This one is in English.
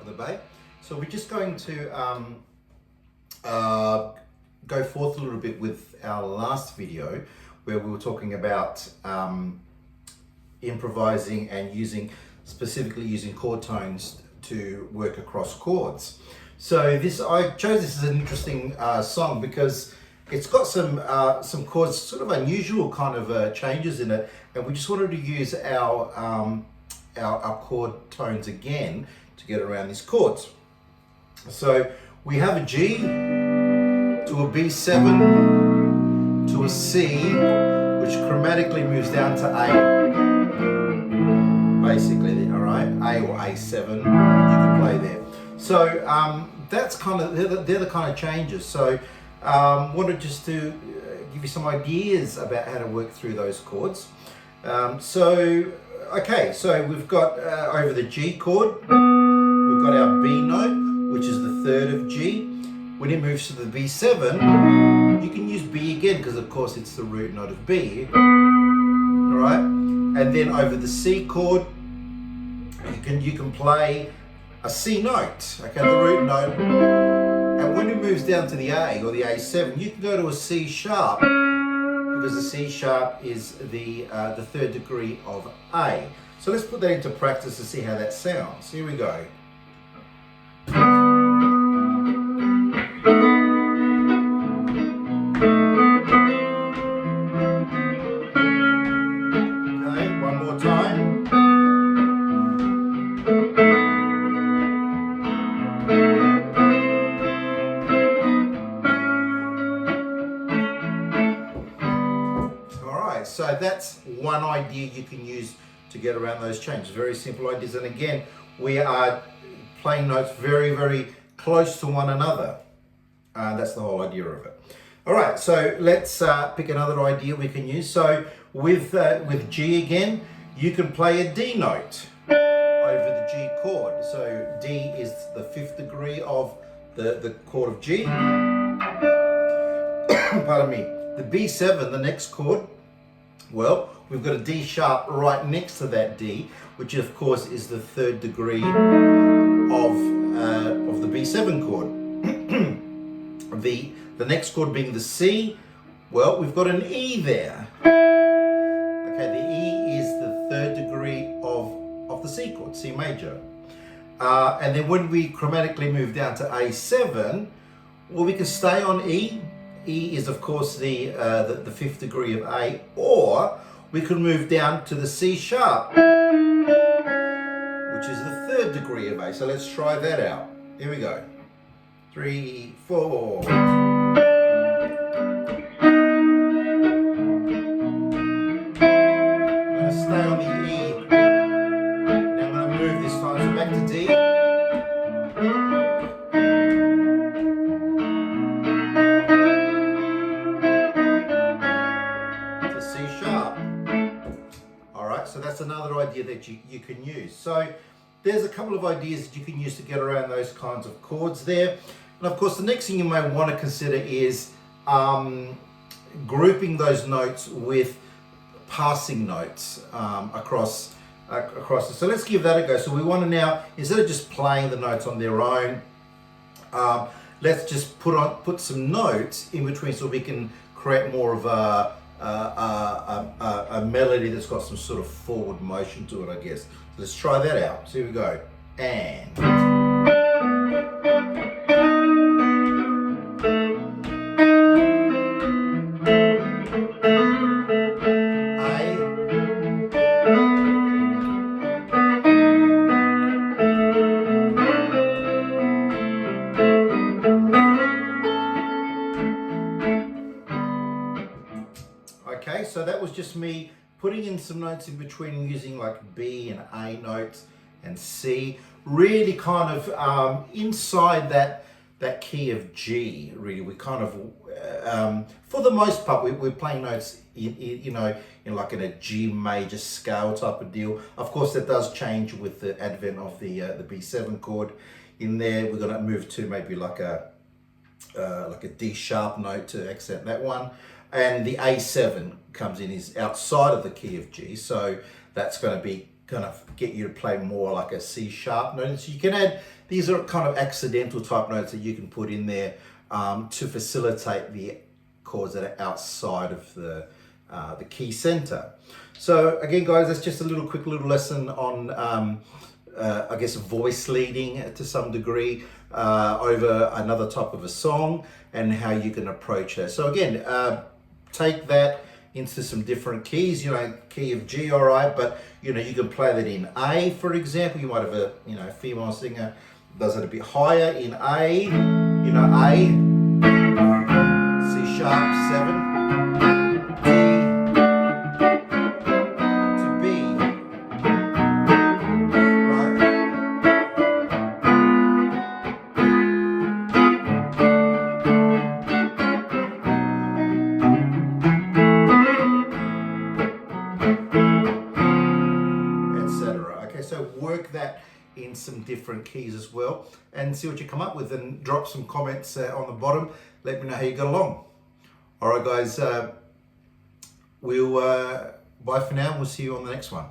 of the Bay. So we're just going to go forth a little bit with our last video where we were talking about improvising and specifically using chord tones to work across chords. So I chose this as an interesting song because it's got some chords, sort of unusual kind of changes in it, and we just wanted to use our chord tones again to get around these chords. So we have a G to a B7 to a C, which chromatically moves down to A, basically, all right? A or A7, you can play there. So that's kind of, they're the kind of changes. So wanted just to give you some ideas about how to work through those chords. Okay, so we've got over the G chord, we've got our B note, which is the third of G. When it moves to the B7, you can use B again because of course it's the root note of B. All right, and then over the C chord, you can play a C note, okay, the root note. And when it moves down to the A or the A7, you can go to a C sharp because the C sharp is the third degree of A. So let's put that into practice to see how that sounds. Here we go. Okay, one more time. So that's one idea you can use to get around those changes. Very simple ideas. And again, we are playing notes very, very close to one another. That's the whole idea of it. All right, so let's pick another idea we can use. So with G again, you can play a D note over the G chord. So D is the fifth degree of the chord of G. Pardon me. The B7, the next chord, well, we've got a D sharp right next to that D, which of course is the third degree of the B7 chord. The next chord being the C, well, we've got an E there. Okay, the E is the third degree of the C chord, C major. And then when we chromatically move down to A7, well, we can stay on E. E is of course the fifth degree of A, or we can move down to the C sharp, which is the third degree of A. So let's try that out. Here we go. 3, 4. I'm going to stay on the E. Now I'm going to move this time. So back to D. So that's another idea that you can use. So there's a couple of ideas that you can use to get around those kinds of chords there. And of course, the next thing you may want to consider is grouping those notes with passing notes across it. So let's give that a go. So we want to now, instead of just playing the notes on their own, let's just put some notes in between so we can create more of a melody that's got some sort of forward motion to it, I guess. So let's try that out. So here we go. And okay, so that was just me putting in some notes in between and using like B and A notes and C, really kind of inside that key of G. Really, we kind of, for the most part, we're playing notes in like in a G major scale type of deal. Of course, that does change with the advent of the B7 chord. In there, we're going to move to maybe like a D sharp note to accent that one. And the A7 comes in, is outside of the key of G, so that's going to be get you to play more like a C sharp note. So you can add these are kind of accidental type notes that you can put in there to facilitate the chords that are outside of the key center. So again, guys, that's just a quick little lesson on I guess voice leading to some degree over another type of a song and how you can approach it. So again, take that into some different keys, key of G, all right, but you can play that in A, for example. You might have a female singer does it a bit higher in A, A, C sharp 7, D to B, right? Etc. Okay, so work that in some different keys as well and see what you come up with, and drop some comments on the bottom. Let me know how you got along. All right, guys, we'll bye for now. We'll see you on the next one.